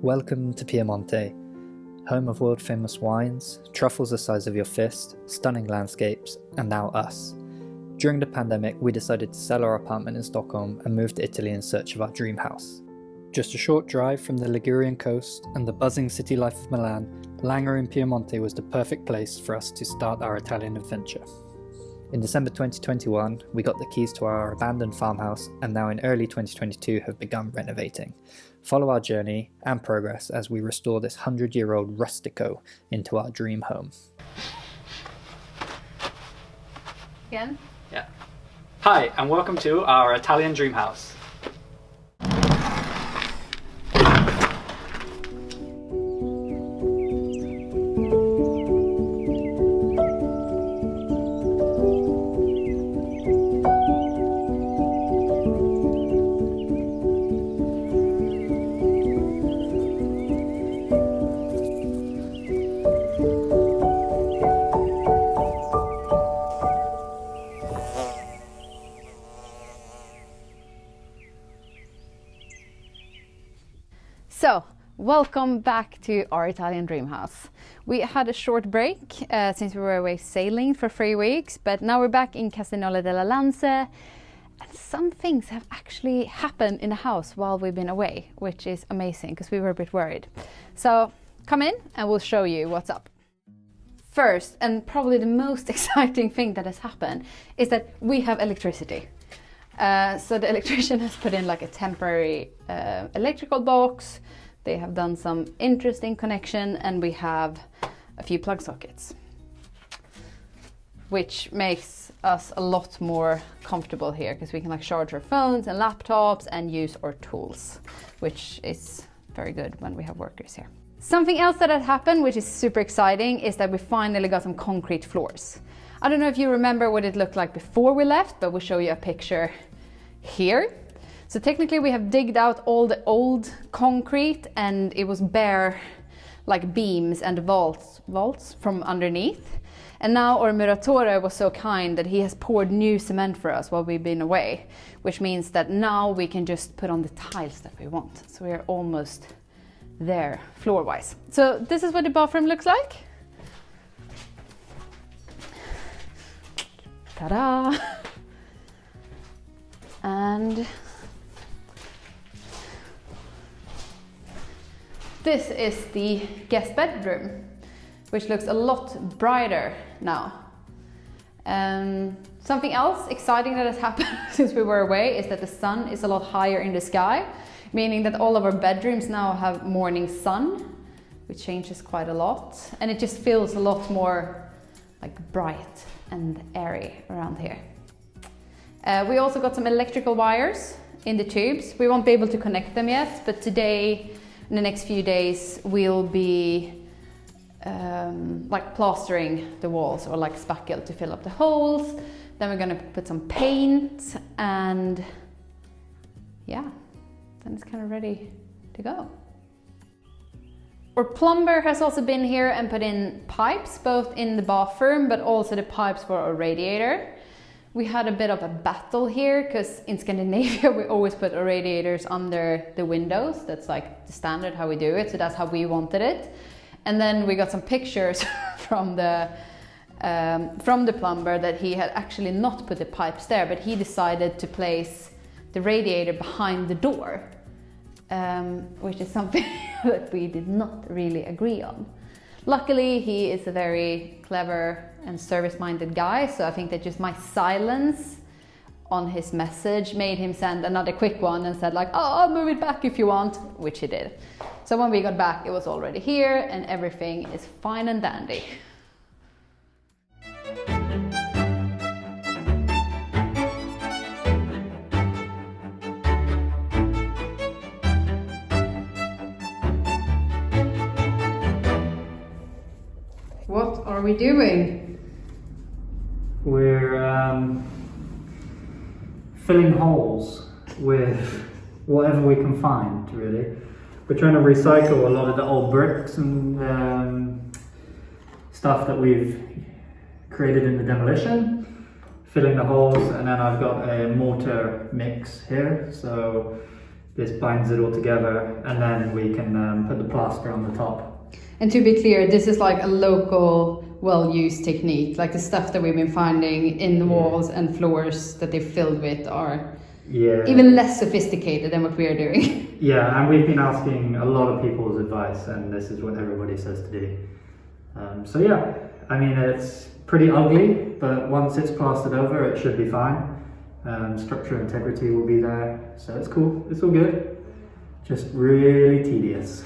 Welcome to Piemonte, home of world-famous wines, truffles the size of your fist, stunning landscapes, and now us. During the pandemic, we decided to sell our apartment in Stockholm and move to Italy in search of our dream house. Just a short drive from the Ligurian coast and the buzzing city life of Milan, Langer in Piemonte was the perfect place for us to start our Italian adventure. In December 2021, we got the keys to our abandoned farmhouse and now in early 2022 have begun renovating. Follow our journey and progress as we restore this 100-year-old rustico into our dream home. Again? Yeah. Hi, and welcome to our Italian dream house. So, welcome back to our Italian dream house. We had a short break since we were away sailing for 3 weeks, but now we're back in Castiglione della Lance, and some things have actually happened in the house while we've been away, which is amazing because we were a bit worried. So, come in and we'll show you what's up. First, and probably the most exciting thing that has happened, is that we have electricity. So the electrician has put in like a temporary electrical box. They have done some interesting connection and we have a few plug sockets, which makes us a lot more comfortable here because we can like charge our phones and laptops and use our tools, which is very good when we have workers here. Something else that had happened, which is super exciting, is that we finally got some concrete floors. I don't know if you remember what it looked like before we left, but we'll show you a picture here. So technically we have digged out all the old concrete and it was bare like beams and vaults from underneath. And now our muratore was so kind that he has poured new cement for us while we've been away, which means that now we can just put on the tiles that we want. So we are almost there floor-wise. So this is what the bathroom looks like. Ta-da! And this is the guest bedroom, which looks a lot brighter now. Something else exciting that has happened since we were away is that the sun is a lot higher in the sky, meaning that all of our bedrooms now have morning sun, which changes quite a lot, and it just feels a lot more like bright and airy around here. We also got some electrical wires in the tubes. We won't be able to connect them yet, but today, in the next few days, we'll be like plastering the walls or like spackle to fill up the holes. Then we're gonna put some paint and yeah, then it's kind of ready to go. Our plumber has also been here and put in pipes, both in the bathroom, but also the pipes for our radiator. We had a bit of a battle here because in Scandinavia we always put our radiators under the windows. That's like the standard how we do it, so that's how we wanted it. And then we got some pictures from the plumber that he had actually not put the pipes there, but he decided to place the radiator behind the door, which is something that we did not really agree on. Luckily, he is a very clever and service-minded guy, so I think that just my silence on his message made him send another quick one and said like, oh, I'll move it back if you want, which he did. So when we got back, it was already here and everything is fine and dandy. What are we doing? We're filling holes with whatever we can find, really. We're trying to recycle a lot of the old bricks and stuff that we've created in the demolition, filling the holes, and then I've got a mortar mix here. So this binds it all together, and then we can put the plaster on the top. And to be clear, this is like a local, well-used technique. Like the stuff that we've been finding in the walls and floors that they're filled with are even less sophisticated than what we are doing. Yeah, and we've been asking a lot of people's advice, and this is what everybody says to do. So yeah, I mean, it's pretty ugly, but once it's plastered over, it should be fine. Structural integrity will be there, so it's cool, it's all good. Just really tedious.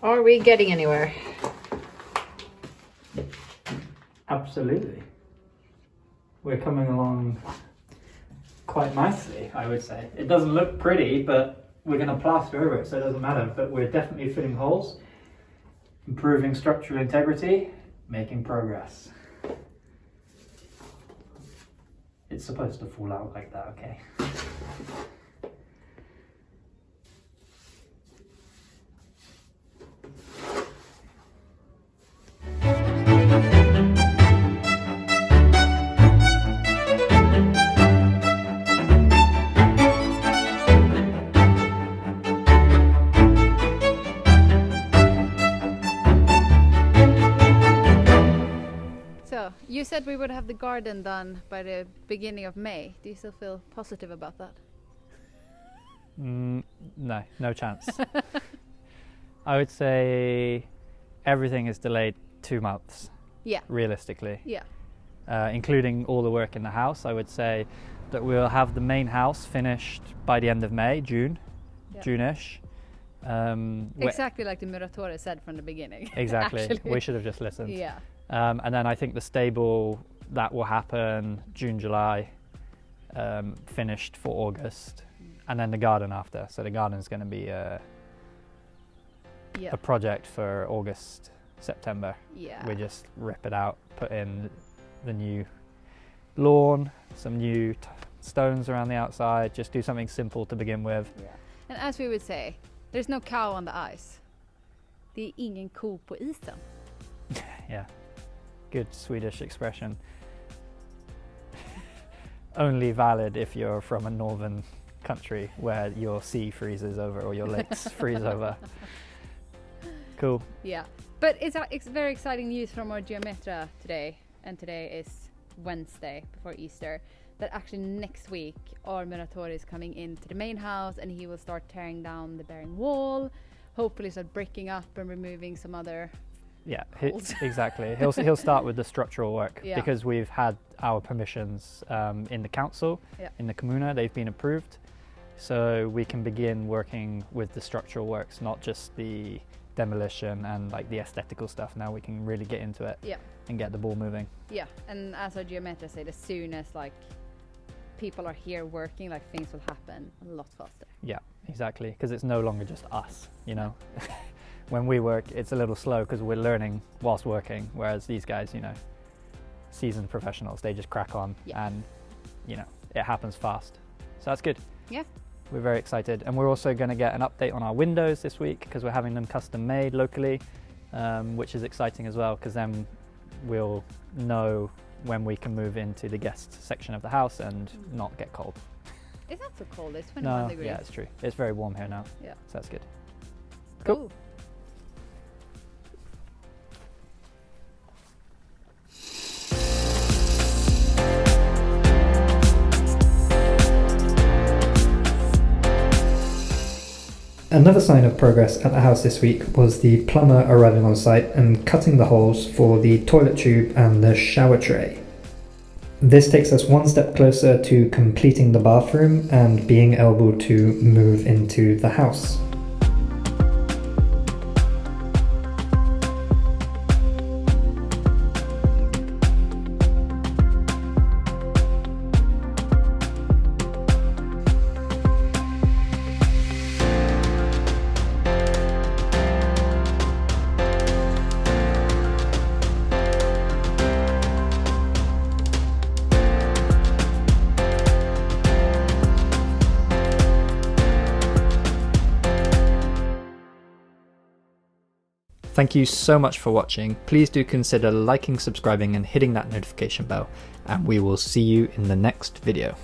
Are we getting anywhere? Absolutely. We're coming along quite nicely, I would say. It doesn't look pretty, but we're going to plaster over it, so it doesn't matter. But we're definitely filling holes, improving structural integrity, making progress. It's supposed to fall out like that, okay? So, you said we would have the garden done by the beginning of May. Do you still feel positive about that? No chance. I would say everything is delayed 2 months. Yeah. Realistically. Yeah. Including all the work in the house. I would say that we'll have the main house finished by the end of May, June-ish. Exactly like the Muratore said from the beginning. Exactly. We should have just listened. Yeah. And then I think the stable, that will happen June, July, finished for August, and then the garden after. So the garden is going to be a project for August, September. Yeah. We just rip it out, put in the new lawn, some new stones around the outside, just do something simple to begin with. Yeah. And as we would say, there's no cow on the ice. Det är ingen ko på isen. Yeah. Good Swedish expression. Only valid if you're from a northern country where your sea freezes over or your lakes freeze over. Cool. Yeah, but it's very exciting news from our Geometra today, and today is Wednesday before Easter, that actually next week our Muratore is coming into the main house and he will start tearing down the bearing wall, hopefully start breaking up and removing some other. Yeah, exactly. He'll start with the structural work because we've had our permissions in the council, in the Kommuna, they've been approved. So we can begin working with the structural works, not just the demolition and like the aesthetical stuff. Now we can really get into it and get the ball moving. Yeah, and as our Geometra said, as soon as like people are here working, like things will happen a lot faster. Yeah, exactly, because it's no longer just us, you know. When we work, it's a little slow because we're learning whilst working, whereas these guys, you know, seasoned professionals, they just crack on and, you know, it happens fast. So that's good. Yeah. We're very excited. And we're also going to get an update on our windows this week because we're having them custom made locally, which is exciting as well because then we'll know when we can move into the guest section of the house and not get cold. It's not so cold, it's 21 degrees. Yeah, it's true. It's very warm here now. Yeah. So that's good. Cool. Another sign of progress at the house this week was the plumber arriving on site and cutting the holes for the toilet tube and the shower tray. This takes us one step closer to completing the bathroom and being able to move into the house. Thank you so much for watching. Please do consider liking, subscribing and hitting that notification bell, and we will see you in the next video.